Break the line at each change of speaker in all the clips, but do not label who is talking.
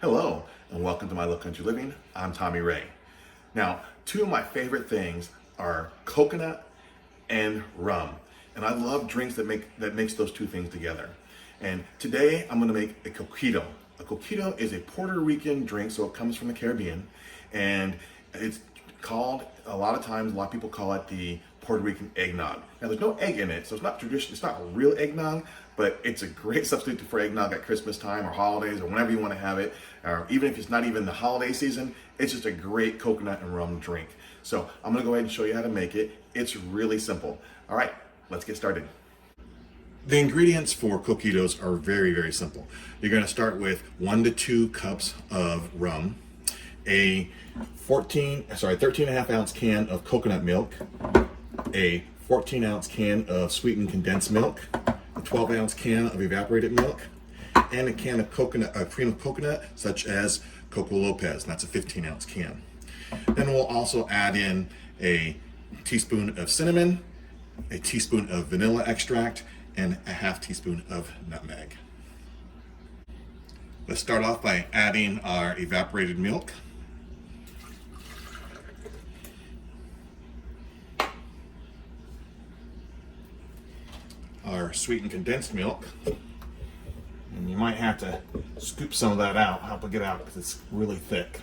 Hello, and welcome to My Low Country Living. I'm Tommy Ray. Now, two of my favorite things are coconut and rum. And I love drinks that mix those two things together. And today I'm gonna make a coquito. A coquito is a Puerto Rican drink, so it comes from the Caribbean. And it's called, a lot of people call it the Puerto Rican eggnog. Now there's no egg in it, so it's not traditional, it's not real eggnog, but it's a great substitute for eggnog at Christmas time or holidays or whenever you want to have it. Or even if it's not even the holiday season, it's just a great coconut and rum drink. So I'm gonna go ahead and show you how to make it. It's really simple. All right, let's get started. The ingredients for coquitos are very, very simple. You're gonna start with 1 to 2 cups of rum, a 13 and a half ounce can of coconut milk, a 14-ounce can of sweetened condensed milk, a 12-ounce can of evaporated milk, and a can of cream of coconut, such as Coco Lopez, and that's a 15-ounce can. Then we'll also add in a teaspoon of cinnamon, a teaspoon of vanilla extract, and a half teaspoon of nutmeg. Let's start off by adding our evaporated milk. Our sweetened condensed milk, and you might have to scoop some of that out, help it get out because it's really thick.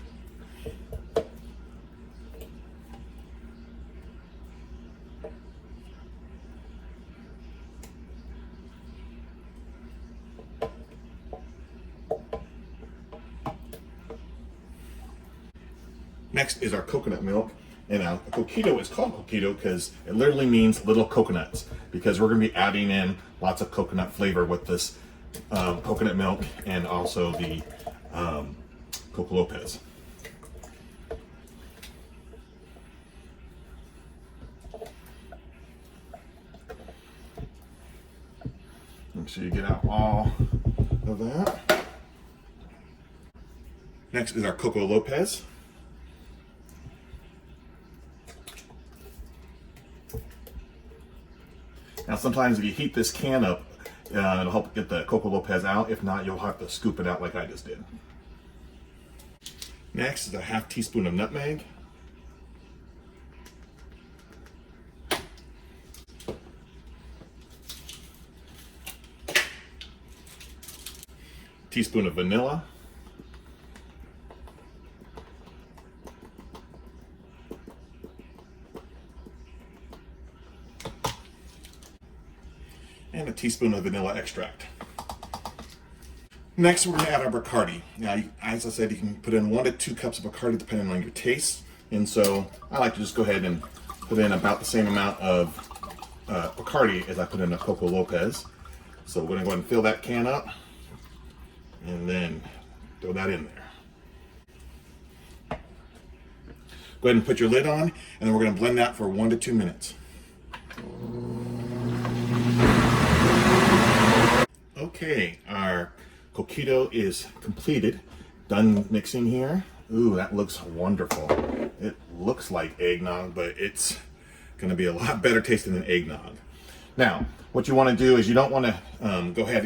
Next is our coconut milk. And a coquito is called coquito because it literally means little coconuts, because we're going to be adding in lots of coconut flavor with this coconut milk and also the Coco Lopez. Make sure you get out all of that. Next is our Coco Lopez. Now sometimes if you heat this can up, it'll help get the Coco Lopez out. If not, you'll have to scoop it out like I just did. Next is a half teaspoon of nutmeg. Teaspoon of vanilla. And a teaspoon of vanilla extract. Next, we're going to add our Bacardi. Now, as I said, you can put in 1 to 2 cups of Bacardi depending on your taste. And so I like to just go ahead and put in about the same amount of Bacardi as I put in a Coco Lopez. So we're going to go ahead and fill that can up and then throw that in there. Go ahead and put your lid on, and then we're going to blend that for 1 to 2 minutes. Okay, our coquito is completed. Done mixing here. Ooh, that looks wonderful. It looks like eggnog, but it's going to be a lot better tasting than eggnog. Now, what you want to do is you don't want to go ahead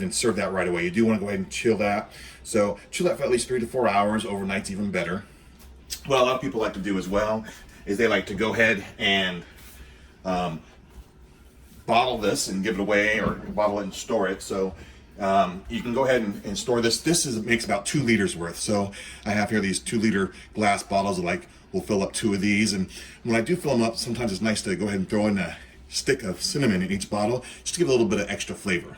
and serve that right away. You do want to go ahead and chill that. So chill that for at least 3 to 4 hours. Overnight's even better. What a lot of people like to do as well is they like to go ahead and bottle this and give it away, or bottle it and store it. So you can go ahead and store this. This makes about 2 liters worth. So I have here these 2-liter glass bottles that will fill up 2 of these. And when I do fill them up, sometimes it's nice to go ahead and throw in a stick of cinnamon in each bottle, just to give it a little bit of extra flavor.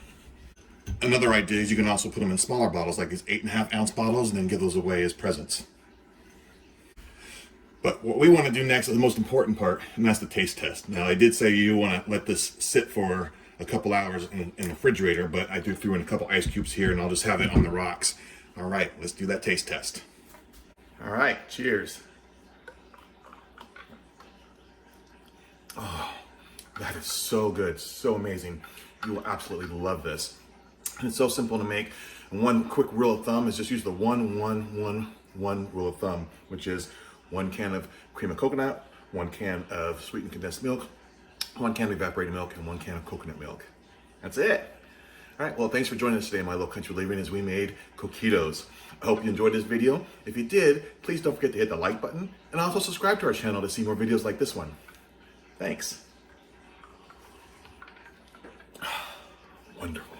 Another idea is you can also put them in smaller bottles, like these 8.5 ounce bottles, and then give those away as presents. But what we want to do next is the most important part, and that's the taste test. Now, I did say you want to let this sit for a couple hours in the refrigerator, but I threw in a couple ice cubes here, and I'll just have it on the rocks. All right, let's do that taste test. All right, cheers. Oh, that is so good, so amazing. You will absolutely love this. And it's so simple to make. And one quick rule of thumb is just use the 1-1-1-1 rule of thumb, which is 1 can of cream of coconut, 1 can of sweetened condensed milk, 1 can of evaporated milk, and 1 can of coconut milk. That's it. All right, well, thanks for joining us today in My Low Country Living as we made Coquitos. I hope you enjoyed this video. If you did, please don't forget to hit the like button and also subscribe to our channel to see more videos like this one. Thanks. Wonderful.